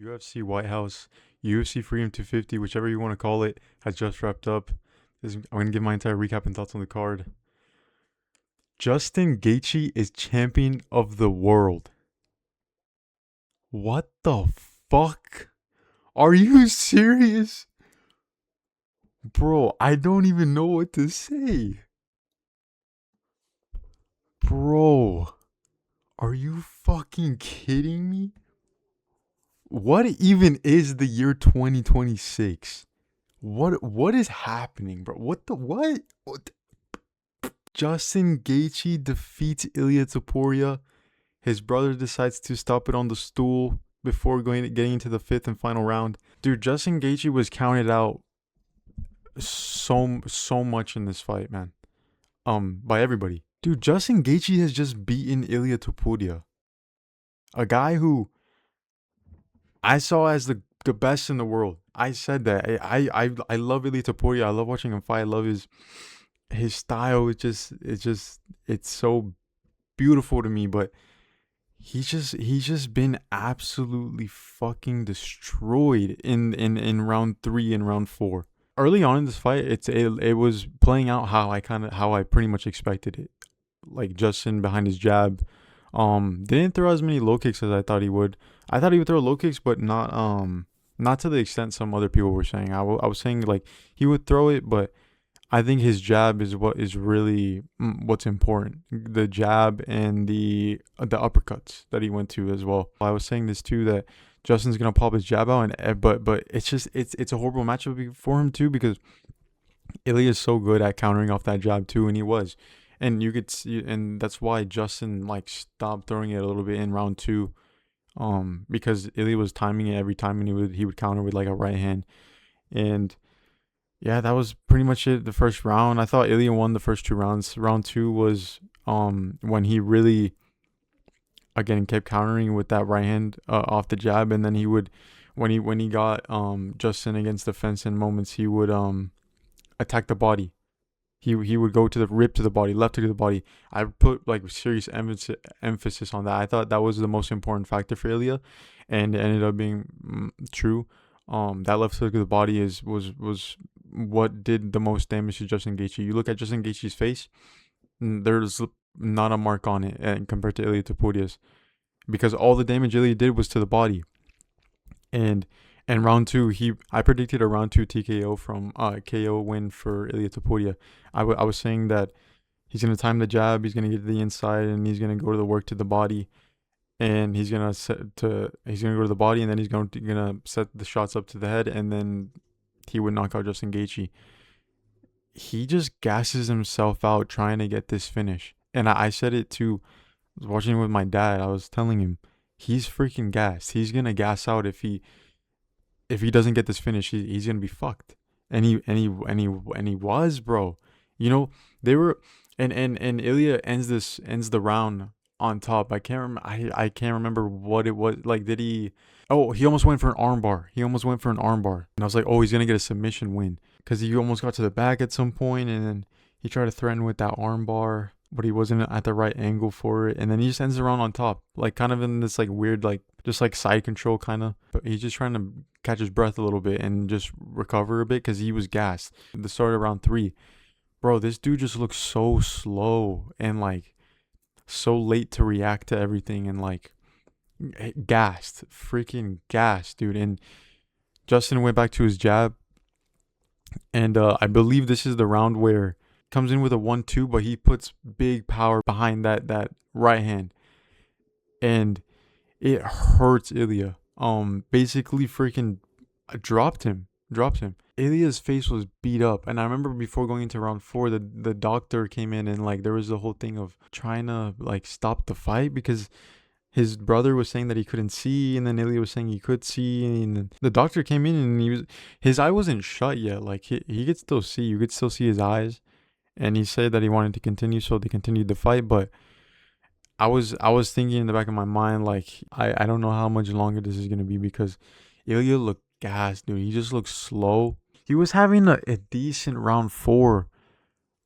UFC White House, UFC Freedom 250, whichever you want to call it, has just wrapped up. I'm going to give my entire recap and thoughts on the card. Justin Gaethje is champion of the world. What the fuck? Are you serious? Bro, I don't even know what to say. Bro, are you fucking kidding me? What even is the year 2026? What is happening, bro? What? Justin Gaethje defeats Ilia Topuria. His brother decides to stop it on the stool before getting into the fifth and final round. Dude, Justin Gaethje was counted out so much in this fight, man. By everybody. Dude, Justin Gaethje has just beaten Ilia Topuria, a guy who I saw as the best in the world. I said that. I love Ilia Topuria. I love watching him fight. I love his style. It's so beautiful to me. But he's just been absolutely fucking destroyed in round 3 and round 4. Early on in this fight, it was playing out how I pretty much expected it. Like Justin behind his jab, didn't throw as many low kicks as I thought he would. I thought he would throw low kicks, but not to the extent some other people were saying. I was saying like he would throw it, but I think his jab is what is really what's important. The jab and the uppercuts that he went to as well. I was saying this too, that Justin's gonna pop his jab out, but it's a horrible matchup for him too, because Ilya is so good at countering off that jab too, and he was. And you could see, and that's why Justin like stopped throwing it a little bit in round 2, because Ilya was timing it every time, and he would counter with like a right hand, and yeah, that was pretty much it. The first round, I thought Ilya won the first 2 rounds. Round 2 was when he really again kept countering with that right hand off the jab, and then he would when he got Justin against the fence in moments, he would attack the body. He would go to the rip to the body, left to the body. I put like serious emphasis on that. I thought that was the most important factor for Ilya, and it ended up being true. That left hook of the body was what did the most damage to Justin Gaethje. You look at Justin Gaethje's face, there's not a mark on it, and compared to Ilia Topuria's, because all the damage Ilya did was to the body. And round 2, I predicted a round 2 TKO from KO win for Ilia Topuria. I was saying that he's gonna time the jab, he's gonna get to the inside, and he's gonna go to the work to the body, and he's gonna go to the body, and then he's gonna set the shots up to the head, and then he would knock out Justin Gaethje. He just gasses himself out trying to get this finish, and I said it too. I was watching it with my dad. I was telling him he's freaking gassed. He's gonna gas out if he doesn't get this finish. He's gonna be fucked. And he was, bro. You know, they were, and Ilya ends the round on top. I can't remember what it was. Like, did he? Oh, he almost went for an armbar. And I was like, oh, he's gonna get a submission win, because he almost got to the back at some point, and then he tried to threaten with that armbar, but he wasn't at the right angle for it. And then he just ends the round on top, like kind of in this like weird, like just like side control kind of. But he's just trying to catch his breath a little bit and just recover a bit, because he was gassed at the start of round 3. Bro, this dude just looks so slow and like so late to react to everything, and like freaking gassed, dude. And Justin went back to his jab, and I believe this is the round where comes in with a 1-2, but he puts big power behind that right hand, and it hurts Ilya. Basically freaking dropped him. Ilya's face was beat up, and I remember before going into round 4, the doctor came in, and like there was the whole thing of trying to like stop the fight, because his brother was saying that he couldn't see, and then Ilya was saying he could see, and then the doctor came in, and his eye wasn't shut yet. Like he could still see. You could still see his eyes, and he said that he wanted to continue, so they continued the fight. But I was thinking in the back of my mind, like I don't know how much longer this is gonna be, because Ilya looked gassed, dude. He just looked slow. He was having a decent round 4,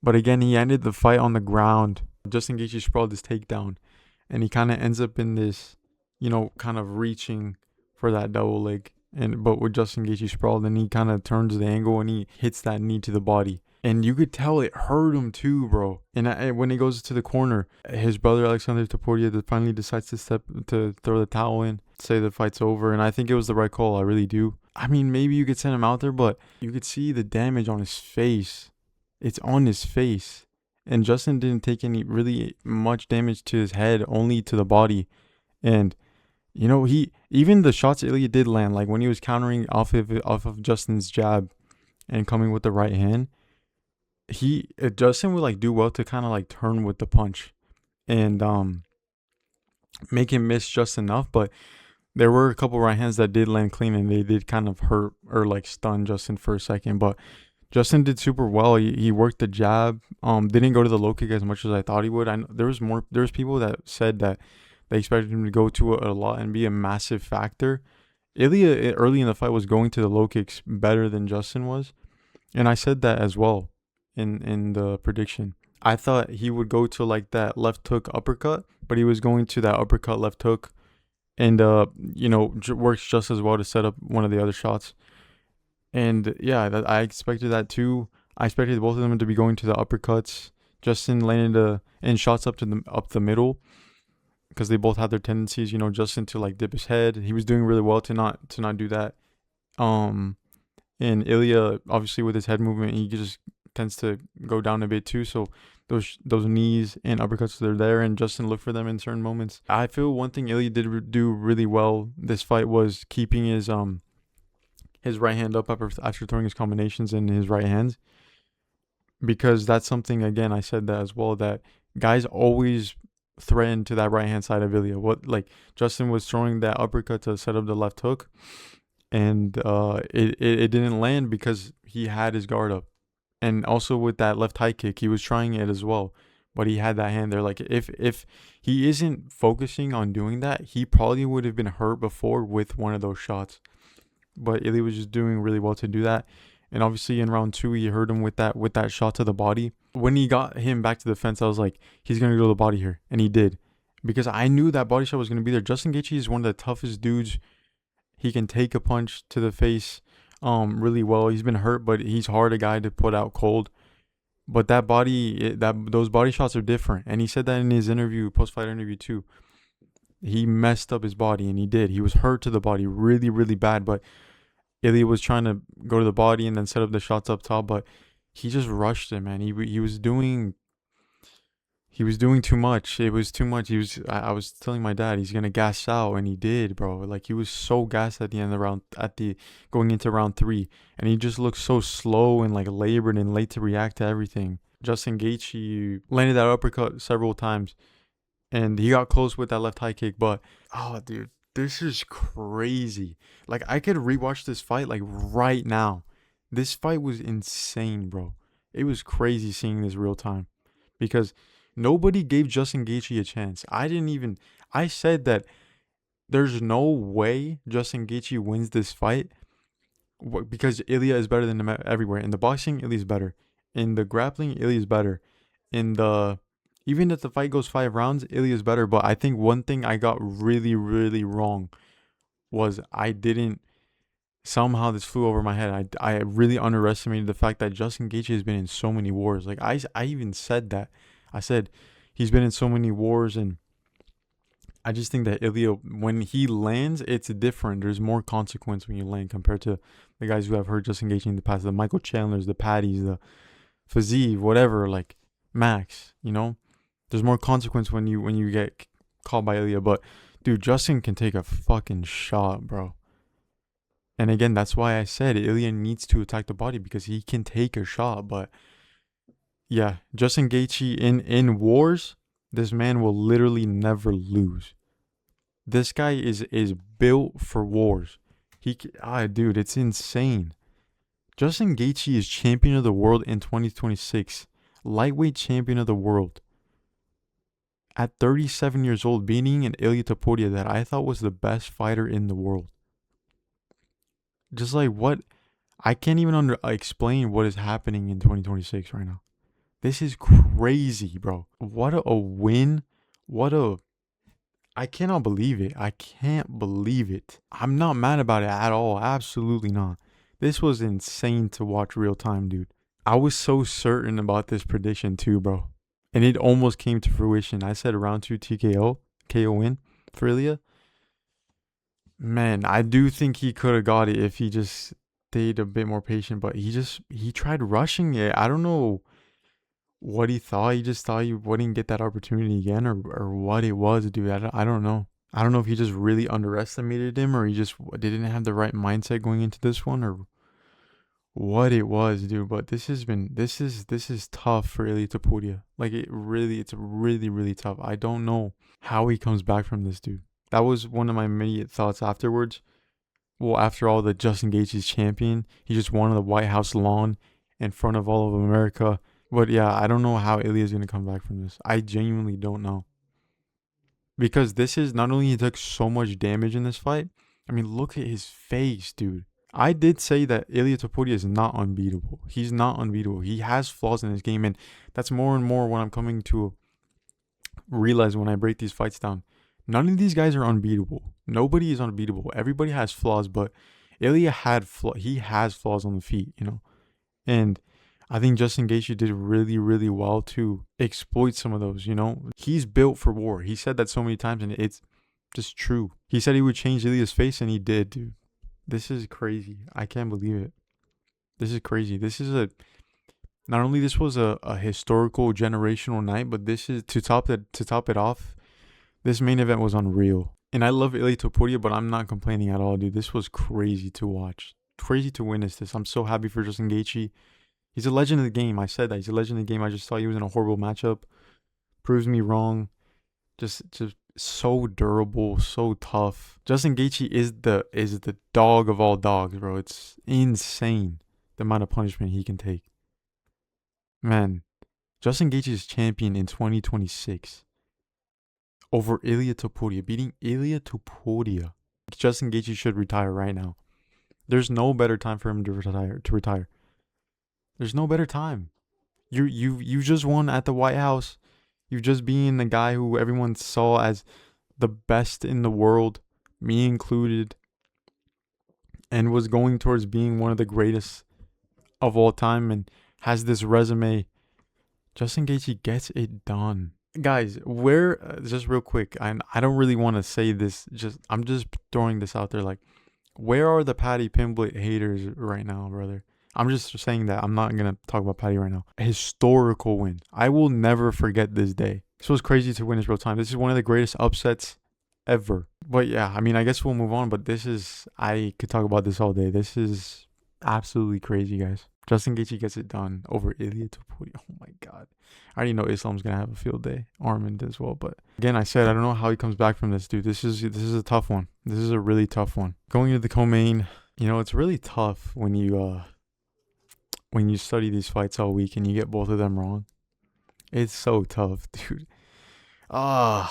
but again, he ended the fight on the ground. Justin Gaethje sprawled his takedown, and he kind of ends up in this, kind of reaching for that double leg. But with Justin Gaethje sprawled, and he kind of turns the angle and he hits that knee to the body. And you could tell it hurt him too, bro. And when he goes to the corner, his brother Alexander Topuria finally decides to throw the towel in, say the fight's over. And I think it was the right call. I really do. I mean, maybe you could send him out there, but you could see the damage on his face. It's on his face. And Justin didn't take any really much damage to his head, only to the body. And you know, even the shots Ilya did land, like when he was countering off of Justin's jab and coming with the right hand, Justin would like do well to kind of like turn with the punch and make him miss just enough. But there were a couple right hands that did land clean, and they did kind of hurt or like stun Justin for a second. But Justin did super well. He worked the jab. Didn't go to the low kick as much as I thought he would. There was people that said that they expected him to go to a lot and be a massive factor. Ilya early in the fight was going to the low kicks better than Justin was, and I said that as well in the prediction. I thought he would go to like that left hook uppercut, but he was going to that uppercut left hook, and works just as well to set up one of the other shots. And yeah, I expected that too. I expected both of them to be going to the uppercuts. Justin landed in shots up the middle, because they both had their tendencies. Justin to like dip his head. He was doing really well to not do that. And Ilya, obviously with his head movement, he just tends to go down a bit too. So those knees and uppercuts, they're there, and Justin looked for them in certain moments. I feel one thing Ilya did do really well this fight was keeping his right hand up after throwing his combinations in his right hands, because that's something, again, I said that as well, that guys always threaten to that right hand side of Ilya. Justin was throwing that uppercut to set up the left hook, and it didn't land because he had his guard up. And also with that left high kick, he was trying it as well, but he had that hand there. Like if he isn't focusing on doing that, he probably would have been hurt before with one of those shots. But Ilya was just doing really well to do that. And obviously in round 2, he hurt him with that shot to the body. When he got him back to the fence, I was like, he's going to go to the body here. And he did. Because I knew that body shot was going to be there. Justin Gaethje is one of the toughest dudes. He can take a punch to the face really well. He's been hurt, but he's hard a guy to put out cold. But those body shots are different. And he said that in his post-fight interview too. He messed up his body, and he did. He was hurt to the body really, really bad. But Ilya was trying to go to the body and then set up the shots up top, but he just rushed it, man. He was doing too much. It was too much. I was telling my dad he's gonna gas out, and he did, bro. Like, he was so gassed at the end of the round, going into round 3, and he just looked so slow and like labored and late to react to everything. Justin Gaethje landed that uppercut several times, and he got close with that left high kick, but dude, this is crazy. Like, I could rewatch this fight like right now. This fight was insane, bro. It was crazy seeing this real time, because nobody gave Justin Gaethje a chance. I said that there's no way Justin Gaethje wins this fight, because Ilya is better than him everywhere. In the boxing, Ilya's better. In the grappling, Ilya's better. Even if the fight goes 5 rounds, Ilya's better. But I think one thing I got really, really wrong was somehow this flew over my head. I really underestimated the fact that Justin Gaethje has been in so many wars. Like, I even said that. I said he's been in so many wars, and I just think that Ilya, when he lands, it's different. There's more consequence when you land compared to the guys who have hurt Justin Gaethje in the past, the Michael Chandlers, the Patties, the Fiziev, whatever, like Max, There's more consequence when you get called by Ilya. But dude, Justin can take a fucking shot, bro. And again, that's why I said Ilya needs to attack the body, because he can take a shot. But yeah, Justin Gaethje in wars, this man will literally never lose. This guy is built for wars. Dude, it's insane. Justin Gaethje is champion of the world in 2026. Lightweight champion of the world. At 37 years old, beating an Ilya Topuria that I thought was the best fighter in the world. Just like what? I can't even explain what is happening in 2026 right now. This is crazy, bro. What a win. What a I cannot believe it. I can't believe it. I'm not mad about it at all. Absolutely not. This was insane to watch real time, dude. I was so certain about this prediction too, bro. And it almost came to fruition. I said round 2 TKO, KO win for Ilya. Man, I do think he could have got it if he just stayed a bit more patient, but he tried rushing it. I don't know what he thought. He just thought he wouldn't get that opportunity again, or what it was, dude. I don't know. I don't know if he just really underestimated him, or he just didn't have the right mindset going into this one, or what it was, dude. But this is tough for Ilia Topuria. Like it's really tough. I don't know how he comes back from this, dude. That was one of my immediate thoughts afterwards. Well, after all, the Justin Gaethje's champion, he just won on the White House lawn in front of all of America. But yeah, I don't know how Ilya's gonna come back from this. I genuinely don't know. Because this is not only he took so much damage in this fight. I mean, look at his face, dude. I did say that Ilia Topuria is not unbeatable. He's not unbeatable. He has flaws in his game, and that's more and more what I'm coming to realize when I break these fights down. None of these guys are unbeatable. Nobody is unbeatable. Everybody has flaws, but Ilya he has flaws on the feet, And I think Justin Gaethje did really well to exploit some of those, He's built for war. He said that so many times, and it's just true. He said he would change Ilya's face, and he did, dude. This is crazy. I can't believe it. This is crazy. Not only this was a historical generational night, but this is to top it off. This main event was unreal. And I love Ilia Topuria, but I'm not complaining at all, dude. This was crazy to watch. Crazy to witness this. I'm so happy for Justin Gaethje. He's a legend of the game. I said that. He's a legend of the game. I just thought he was in a horrible matchup. Proves me wrong. Just so durable, so tough. Justin Gaethje is the dog of all dogs, bro. It's insane the amount of punishment he can take. Man, Justin Gaethje is champion in 2026 over Ilia Topuria, beating Ilia Topuria. Justin Gaethje should retire right now. There's no better time for him to retire. There's no better time. You just won at the White House. You just being the guy who everyone saw as the best in the world, me included, and was going towards being one of the greatest of all time, and has this resume. Justin Gaethje gets it done. Guys, just real quick, I don't really want to say this, I'm just throwing this out there, like, where are the Paddy Pimblett haters right now, brother? I'm just saying that. I'm not going to talk about Paddy right now. A historical win. I will never forget this day. This was crazy to win in real time. This is one of the greatest upsets ever. But yeah, I mean, I guess we'll move on. But I could talk about this all day. This is absolutely crazy, guys. Justin Gaethje gets it done over Ilia Topuria. Oh my God. I already know Islam's going to have a field day. Armand as well. But again, I said, I don't know how he comes back from this, dude. This is a tough one. This is a really tough one. Going into the co-main, it's really tough when you study these fights all week and you get both of them wrong. It's so tough, dude. I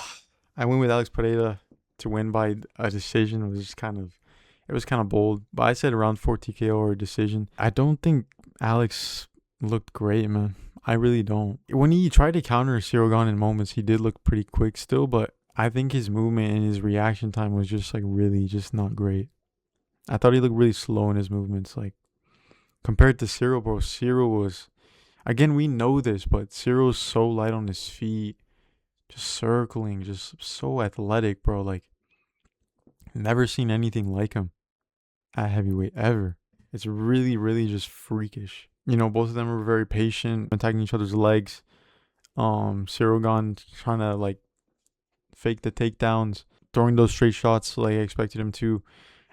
went with Alex Pereira to win by a decision. It was kind of bold, but I said around 4 TKO or a decision. I don't think Alex looked great, man. I really don't. When he tried to counter Ciryl Gane in moments, he did look pretty quick still, but I think his movement and his reaction time was just really just not great. I thought he looked really slow in his movements, like compared to Ciryl, bro. Ciryl was, again, we know this, but Cyryl's so light on his feet, just circling, just so athletic, bro. Like, never seen anything like him at heavyweight ever. It's really just freakish. Both of them were very patient, attacking each other's legs. Ciryl Gane trying to fake the takedowns, throwing those straight shots like I expected him to.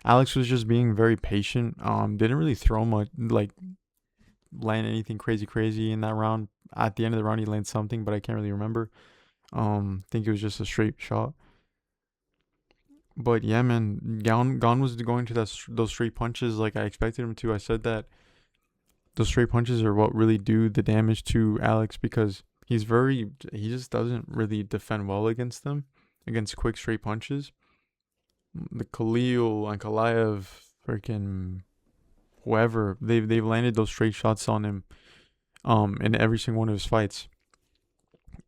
Alex was just being very patient. Didn't really throw much, land anything crazy in that round. At the end of the round, he landed something, but I can't really remember. Think it was just a straight shot. But yeah, man, Gane was going to those straight punches like I expected him to. I said that those straight punches are what really do the damage to Alex, because he just doesn't really defend well against them, against quick straight punches. The Khalil and Kalaev, freaking whoever, they've landed those straight shots on him in every single one of his fights.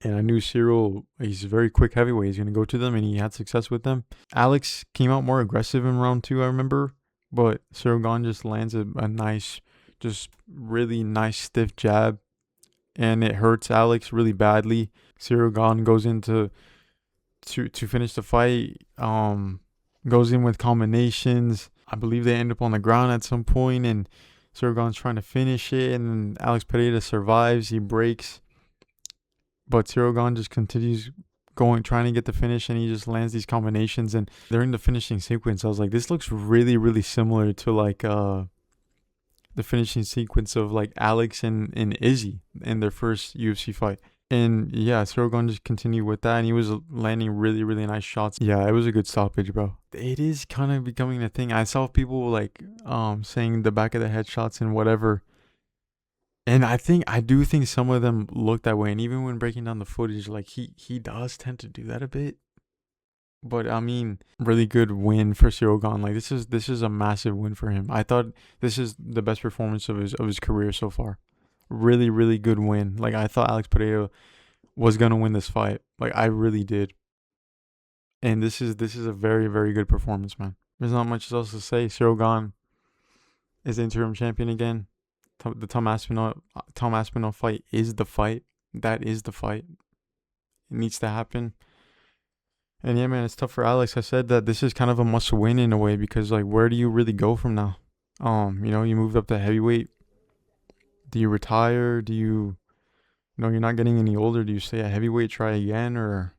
And I knew Cyril, he's a very quick heavyweight. He's going to go to them, and he had success with them. Alex came out more aggressive in round 2, I remember. But Cyril Gane just lands a nice, just really nice stiff jab. And it hurts Alex really badly. Cyril Gane goes into to finish the fight. Goes in with combinations. I believe they end up on the ground at some point, and Cyril Gane's trying to finish it, and then Alex Pereira survives. He breaks. But Cyril Gane just continues trying to get the finish, and he just lands these combinations. And during the finishing sequence, I was like, this looks really, really similar to like the finishing sequence of like Alex and Izzy in their first UFC fight. And yeah, Cyril Gane just continued with that, and he was landing really, really nice shots. Yeah, it was a good stoppage, bro. It is kind of becoming a thing. I saw people like saying the back of the head shots and whatever. And I do think some of them look that way. And even when breaking down the footage, like he does tend to do that a bit. But I mean, really good win for Cyril Gane. Like this is a massive win for him. I thought this is the best performance of his career so far. Really, really good win. Like I thought Alex Pereira was gonna win this fight. Like I really did. And this is a very, very good performance, man. There's not much else to say. Cyril Gane is the interim champion again. The Tom Aspinall fight is the fight. That is the fight. It needs to happen. And yeah, man, it's tough for Alex. I said that this is kind of a must win in a way, because like, where do you really go from now? You moved up to heavyweight. Do you retire? Do you you're not getting any older. Do you stay at heavyweight, try again, or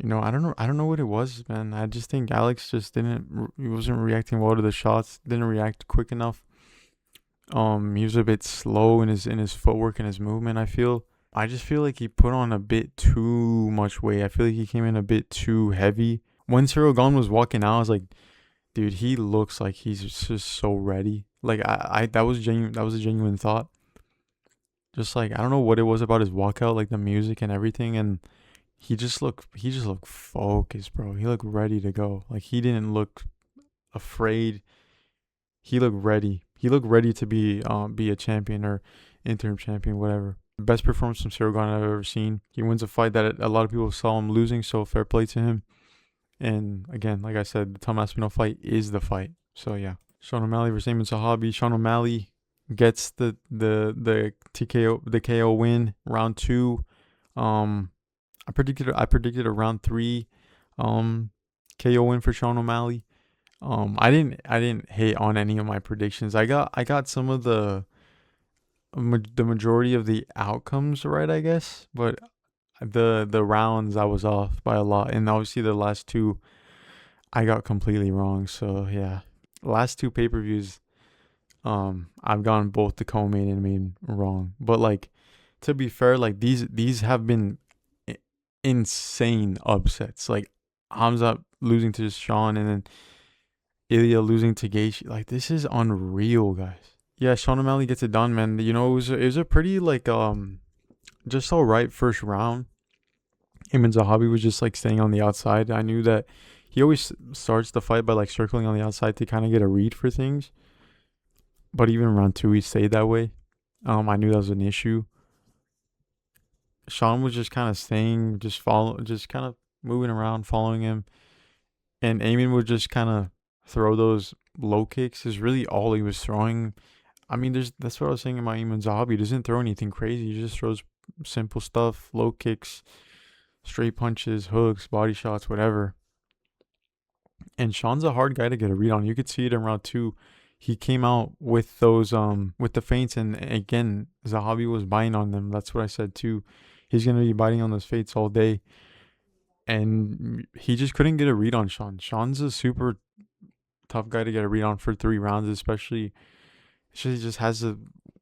I don't know. I don't know what it was, man. I just think Alex just he wasn't reacting well to the shots. Didn't react quick enough. He was a bit slow in his footwork and his movement. I just feel like he put on a bit too much weight. I feel like he came in a bit too heavy. When Cyril Gane was walking out, I was like, dude, he looks like he's just so ready. Like that was genuine. That was a genuine thought. Just like, I don't know what it was about his walkout, like the music and everything, and he just looked focused, bro. He looked ready to go. Like he didn't look afraid. He looked ready. He looked ready to be a champion or interim champion, whatever. Best performance from Cyril Gane I've ever seen. He wins a fight that a lot of people saw him losing, so fair play to him. And again, like I said, the Tom Aspinall fight is the fight. So yeah, Sean O'Malley versus Eamon Zahabi. Sean O'Malley gets the KO win, round 2. I predicted a round 3 KO win for Sean O'Malley. I didn't hate on any of my predictions. I got some of the majority of the outcomes right, I guess, but the rounds I was off by a lot, and obviously the last 2 I got completely wrong. So yeah, last 2 pay-per-views, I've gone both the co-main and main wrong. But like, to be fair, like these have been insane upsets. Like Hamza losing to Sean, and then Ilya losing to Gaethje. Like this is unreal, guys. Yeah, Sean O'Malley gets it done, man. It was a pretty like just alright first round. Eamon Zahabi was just like staying on the outside. I knew that he always starts the fight by like circling on the outside to kind of get a read for things. But even in round 2, he stayed that way. I knew that was an issue. Sean was just kind of staying, just kind of moving around, following him. And Eamon would just kind of throw those low kicks. Is really all he was throwing. I mean, that's what I was saying about Eamon Zahabi. He doesn't throw anything crazy. He just throws simple stuff, low kicks, straight punches, hooks, body shots, whatever. And Sean's a hard guy to get a read on. You could see it in round 2. He came out with those with the feints, and again, Zahabi was biting on them. That's what I said too. He's gonna be biting on those feints all day. And he just couldn't get a read on Sean. Sean's a super tough guy to get a read on for 3 rounds, especially. He just has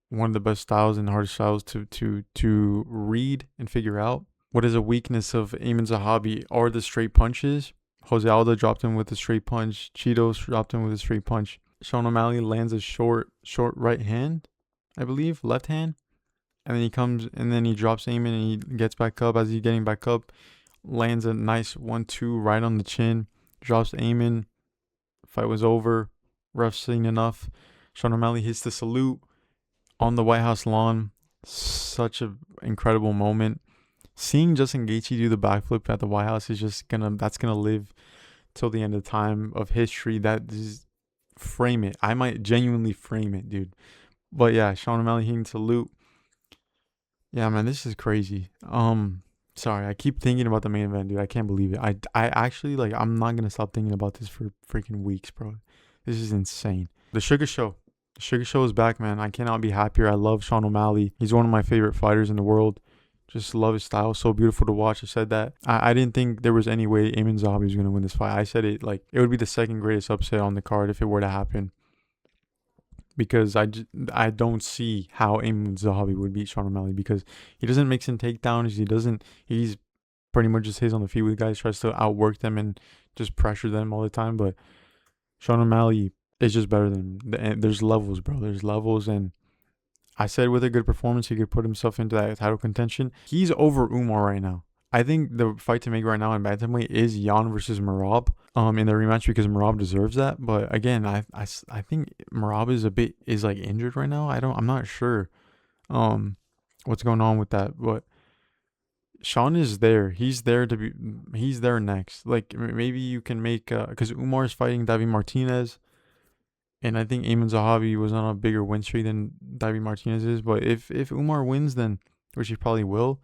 one of the best styles and hardest styles to read and figure out. What is a weakness of Eamon Zahabi are the straight punches. Jose Aldo dropped him with a straight punch. Cheetos dropped him with a straight punch. Sean O'Malley lands a short right hand, I believe, left hand. And then he comes, and then he drops Eamon, and he gets back up. As he's getting back up, lands a nice 1-2 right on the chin. Drops Eamon. Fight was over. Ref seen enough. Sean O'Malley hits the salute on the White House lawn. Such an incredible moment. seeing Justin Gaethje do the backflip at the White House is just that's gonna live till the end of time of history. That is, frame it. I might genuinely frame it, dude. But yeah, Sean O'Malley hitting salute. Yeah, man, this is crazy. Sorry, I keep thinking about the main event, dude. I can't believe it. I actually, like, I'm not gonna stop thinking about this for freaking weeks, bro. This is insane. The Sugar Show. The Sugar Show is back, man. I cannot be happier. I love Sean O'Malley. He's one of my favorite fighters in the world. Just love his style. So beautiful to watch. I said that. I didn't think there was any way Eamon Zahabi was gonna win this fight. I said it like it would be the second greatest upset on the card if it were to happen. Because I don't see how Eamon Zahabi would beat Sean O'Malley, because he doesn't mix in takedowns. He's pretty much just his on the feet with guys, tries to outwork them and just pressure them all the time. But Sean O'Malley is just better than him. And there's levels, bro. There's levels, and I said with a good performance, he could put himself into that title contention. He's over Umar right now. I think the fight to make right now in bantamweight is Jan versus Merab in the rematch, because Merab deserves that. But again, I think Merab is like injured right now. I'm not sure what's going on with that. But Sean is there. He's there next. Like maybe you can make because Umar is fighting David Martinez, and I think Eamon Zahabi was on a bigger win streak than David Martinez is. But if Umar wins, then, which he probably will,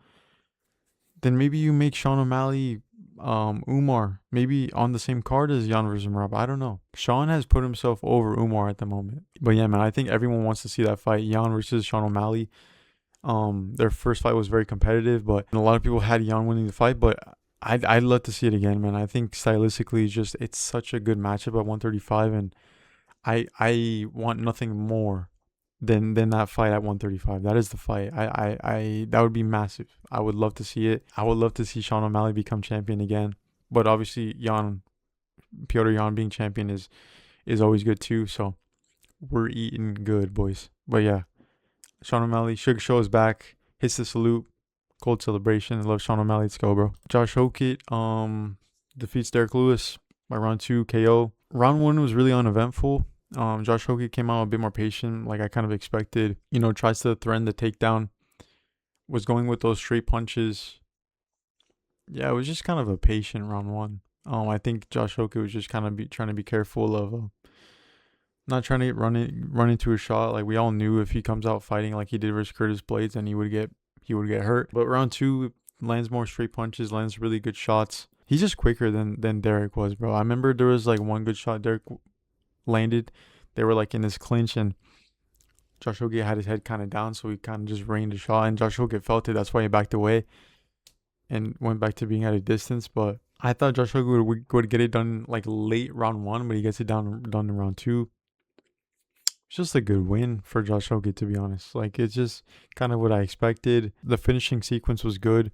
then maybe you make Sean O'Malley, Umar, maybe on the same card as Jan versus Merab. I don't know. Sean has put himself over Umar at the moment. But yeah, man, I think everyone wants to see that fight, Jan versus Sean O'Malley. Their first fight was very competitive, but a lot of people had Jan winning the fight. But I'd love to see it again, man. I think stylistically, it's such a good matchup at 135, and I want nothing more than that fight at 135. That is the fight. I that would be massive. I would love to see it. I would love to see Sean O'Malley become champion again. But obviously Petr Yan being champion is always good too. So we're eating good, boys. But yeah, Sean O'Malley, Sugar Show is back. Hits the salute. Cold celebration. I love Sean O'Malley. Let's go, bro. Josh Hokit defeats Derek Lewis by round 2 KO. Round 1 was really uneventful. Josh Hokit came out a bit more patient, like I kind of expected. Tries to threaten the takedown. Was going with those straight punches. Yeah, it was just kind of a patient round 1. I think Josh Hokit was just kind of trying to be careful of not trying to run into a shot. Like we all knew if he comes out fighting like he did versus Curtis Blades, then he would get hurt. But round 2 lands more straight punches, lands really good shots. He's just quicker than Derek was, bro. I remember there was like one good shot Derek landed. They were like in this clinch, and Josh Hokit had his head kind of down, so he kind of just rained a shot, and Josh Hokit felt it. That's why he backed away and went back to being at a distance. But I thought Josh Hokit would get it done like late round 1, but he gets it done in round 2. It's just a good win for Josh Hokit, to be honest. Like it's just kind of what I expected. The finishing sequence was good.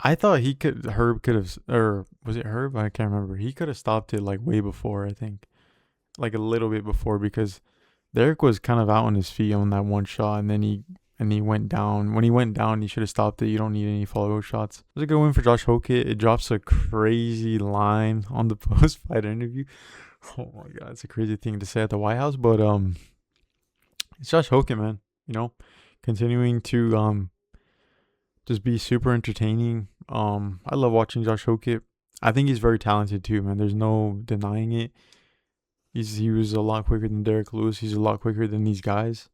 I thought Herb could have, or was it Herb? I can't remember. He could have stopped it like way before, I think. Like a little bit before, because Derek was kind of out on his feet on that one shot, and then he went down. When he went down, he should have stopped it. You don't need any follow-up shots. It was a good win for Josh Hokit. It drops a crazy line on the post-fight interview. Oh my god, it's a crazy thing to say at the White House, but it's Josh Hokit, man. Continuing to just be super entertaining. I love watching Josh Hokit. I think he's very talented too, man. There's no denying it. He was a lot quicker than Derek Lewis. He's a lot quicker than these guys.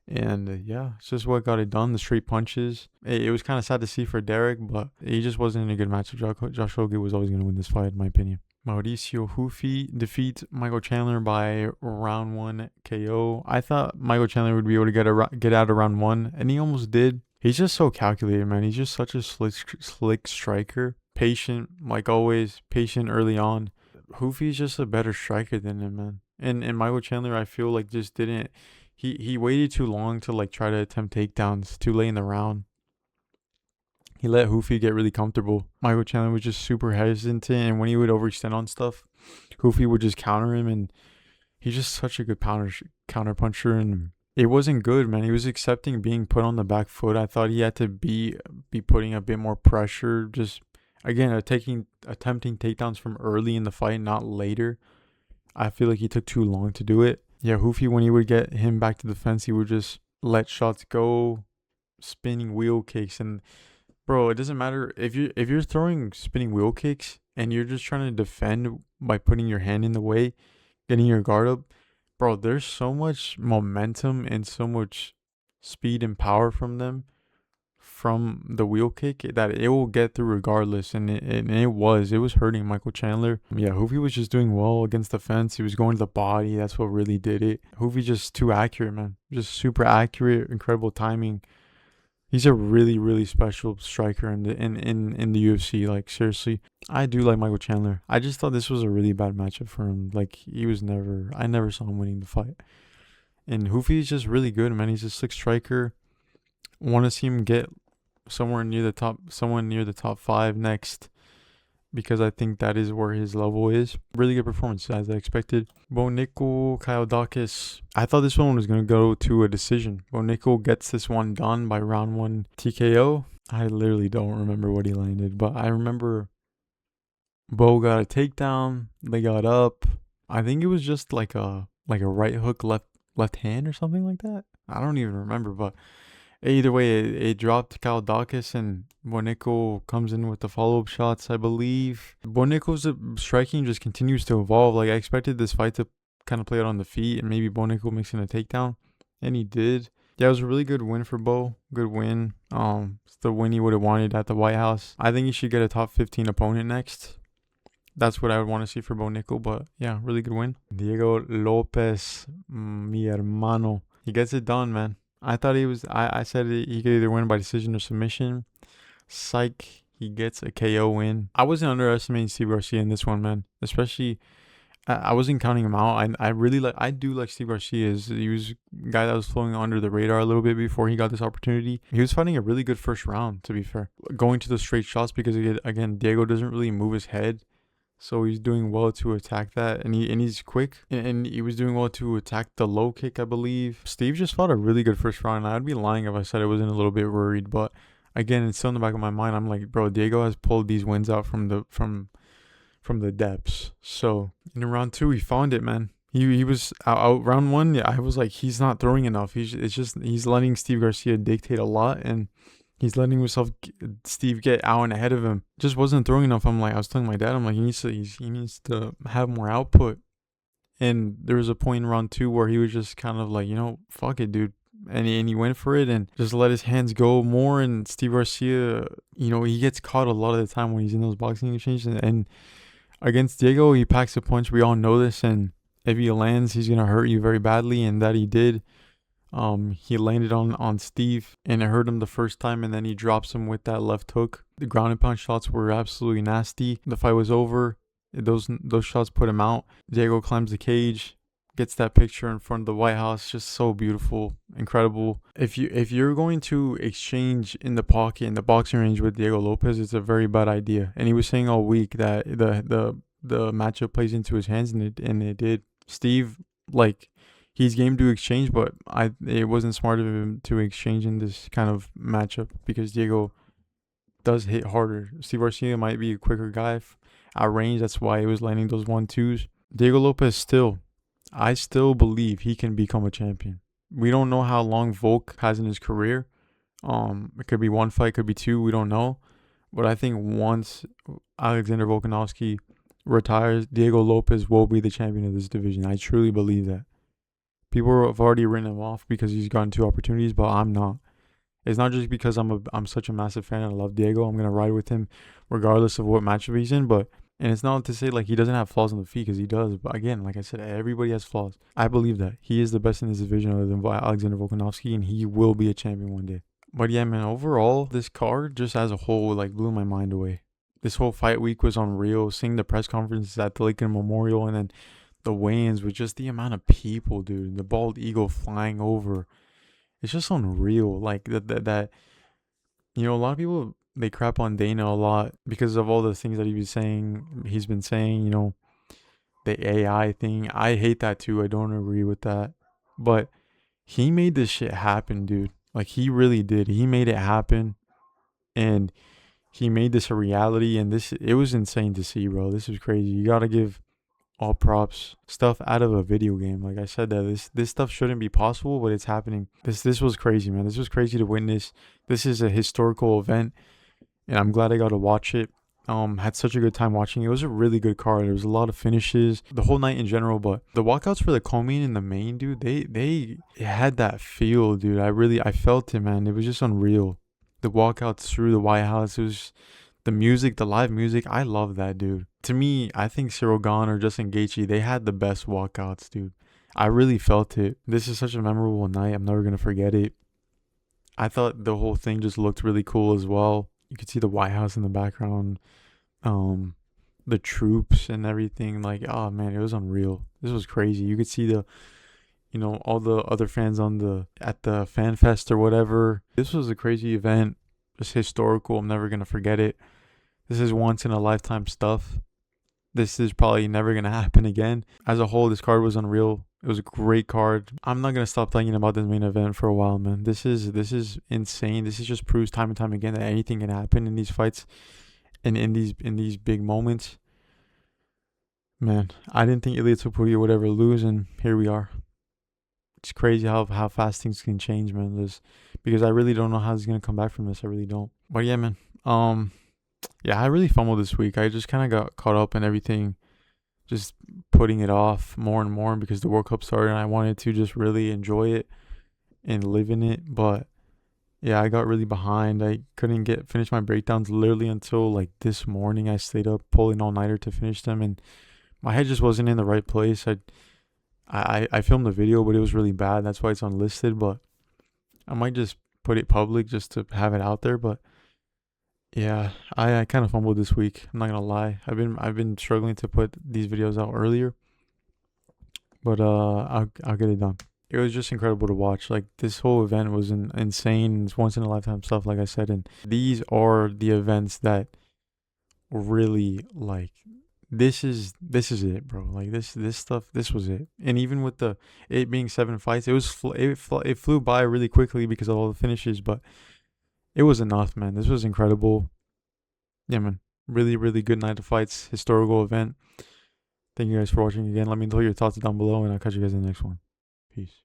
And yeah, it's just what got it done. The straight punches. It was kind of sad to see for Derek, but he just wasn't in a good matchup. Josh Hokit was always going to win this fight, in my opinion. Mauricio Ruffy defeats Michael Chandler by round 1 KO. I thought Michael Chandler would be able to get out of round 1, and he almost did. He's just so calculated, man. He's just such a slick striker. Patient, like always. Patient early on. Ruffy's just a better striker than him, man. And Michael Chandler, I feel like just didn't. He waited too long to like try to attempt takedowns too late in the round. He let Ruffy get really comfortable. Michael Chandler was just super hesitant, and when he would overextend on stuff, Ruffy would just counter him, and he's just such a good counter puncher, and it wasn't good, man. He was accepting being put on the back foot. I thought he had to be putting a bit more pressure, just again attempting takedowns from early in the fight, not later. I feel like he took too long to do it. Yeah, Ruffy, when he would get him back to the fence, he would just let shots go, spinning wheel kicks, and Bro, it doesn't matter if you're throwing spinning wheel kicks and you're just trying to defend by putting your hand in the way, getting your guard up. Bro, there's so much momentum and so much speed and power from them from the wheel kick that it will get through regardless. And it was hurting Michael Chandler. Yeah, Hoofy was just doing well against the fence. He was going to the body. That's what really did it. Hoofy just too accurate, man. Just super accurate, incredible timing. He's a really, really special striker in the UFC. Like, seriously, I do like Michael Chandler. I just thought this was a really bad matchup for him. Like, I never saw him winning the fight. And Hoofy is just really good, man. He's a slick striker. Want to see him get somewhere near the top 5 next, because I think that is where his level is. Really good performance as I expected. Bo Nickal, Kyle Daukaus. I thought this one was going to go to a decision. Bo Nickal gets this one done by round 1 TKO. I literally don't remember what he landed, but I remember Bo got a takedown. They got up. I think it was just like a right hook left hand or something like that. I don't even remember, but either way, it dropped Kyle Daukaus, and Bo Nickal comes in with the follow-up shots, I believe. Bo Nickal's striking just continues to evolve. Like, I expected this fight to kind of play out on the feet, and maybe Bo Nickal mixing a takedown, and he did. Yeah, it was a really good win for Bo. Good win. It's the win he would have wanted at the White House. I think he should get a top 15 opponent next. That's what I would want to see for Bo Nickal, but yeah, really good win. Diego Lopes, mi hermano. He gets it done, man. I thought I said he could either win by decision or submission. Psych, he gets a KO win. I wasn't underestimating Steve Garcia in this one, man. Especially, I wasn't counting him out. I do like Steve Garcia. He was a guy that was flowing under the radar a little bit before he got this opportunity. He was fighting a really good first round, to be fair. Going to the straight shots because, again, Diego doesn't really move his head. So he's doing well to attack that, and he's quick, and he was doing well to attack the low kick, I believe. Steve just fought a really good first round. I'd be lying if I said I wasn't a little bit worried, but again, it's still in the back of my mind. I'm like, bro, Diego has pulled these wins out from the depths. So in round 2, he found it, man. He was out round 1. Yeah, I was like, he's not throwing enough. He's letting Steve Garcia dictate a lot, and he's letting Steve get out and ahead of him. Just wasn't throwing enough. I was telling my dad, I'm like, he needs to have more output. And there was a point in round 2 where he was just kind of like, fuck it, dude. And he went for it and just let his hands go more. And Steve Garcia, he gets caught a lot of the time when he's in those boxing exchanges. And against Diego, he packs a punch. We all know this. And if he lands, he's going to hurt you very badly. And that he did. He landed on Steve, and it hurt him the first time, and then he drops him with that left hook. The ground and pound shots were absolutely nasty. The fight was over. Those shots put him out. Diego climbs the cage, gets that picture in front of the White House. Just so beautiful, incredible. If you're going to exchange in the pocket in the boxing range with Diego Lopes, it's a very bad idea. And he was saying all week that the matchup plays into his hands, and it did. Steve, he's game to exchange, but it wasn't smart of him to exchange in this kind of matchup because Diego does hit harder. Steve Garcia might be a quicker guy at range. That's why he was landing those 1-2s. Diego Lopes I still believe he can become a champion. We don't know how long Volk has in his career. It could be 1 fight, could be 2. We don't know. But I think once Alexander Volkanovski retires, Diego Lopes will be the champion of this division. I truly believe that. People have already written him off because he's gotten 2 opportunities, but I'm not. It's not just because I'm such a massive fan and I love Diego. I'm gonna ride with him regardless of what matchup he's in. And it's not to say he doesn't have flaws on the feet, because he does. But again, like I said, everybody has flaws. I believe that he is the best in this division other than Alexander Volkanovski, and he will be a champion one day. But yeah, man, overall, this card just as a whole blew my mind away. This whole fight week was unreal. Seeing the press conferences at the Lincoln Memorial, and then the weigh-ins with just the amount of people, dude. The bald eagle flying over. It's just unreal. That a lot of people, they crap on Dana a lot because of all the things that he's been saying, the AI thing. I hate that too. I don't agree with that. But he made this shit happen, dude. He really did. He made it happen. And he made this a reality. And it was insane to see, bro. This was crazy. You gotta give all props. Stuff out of a video game. Like I said, that this stuff shouldn't be possible, but it's happening. This was crazy, man. This was crazy to witness. This is a historical event. and I'm glad I got to watch it. Had such a good time watching it. It was a really good card. There was a lot of finishes the whole night in general, but the walkouts for the co-main and the main, dude, they had that feel, dude. I felt it, man. It was just unreal. The walkouts through the White House, it was the music, the live music. I love that, dude. To me, I think Gane or Justin Gaethje, they had the best walkouts, dude. I really felt it. This is such a memorable night. I'm never gonna forget it. I thought the whole thing just looked really cool as well. You could see the White House in the background, the troops and everything. Like, oh man, it was unreal. This was crazy. You could see all the other fans at the fan fest or whatever. This was a crazy event. Just historical. I'm never gonna forget it. This is once in a lifetime stuff. This is probably never gonna happen again. As a whole, this card was unreal. It was a great card. I'm not gonna stop thinking about this main event for a while, man. This is insane. This is just proves time and time again that anything can happen in these fights and in these big moments. Man, I didn't think Ilia Topuria would ever lose, and here we are. It's crazy how fast things can change, man. Because I really don't know how he's gonna come back from this. I really don't. But yeah, man. Yeah, I really fumbled this week. I just kind of got caught up in everything, just putting it off more and more because the World Cup started and I wanted to just really enjoy it and live in it. But yeah, I got really behind. I couldn't finish my breakdowns literally until like this morning. I stayed up pulling all-nighter to finish them, and my head just wasn't in the right place. I filmed the video, but it was really bad. That's why it's unlisted, but I might just put it public just to have it out there. But yeah, I kind of fumbled this week. I'm not gonna lie. I've been struggling to put these videos out earlier, but I'll get it done. It was just incredible to watch. Like, this whole event was insane. It's once in a lifetime stuff, like I said, and these are the events that really, like, this is it, bro. Like, this stuff, this was it. And even with it being 7 fights, it flew by really quickly because of all the finishes, but it was enough, man. This was incredible. Yeah, man. Really, really good night of fights. Historical event. Thank you guys for watching again. Let me know your thoughts down below, and I'll catch you guys in the next one. Peace.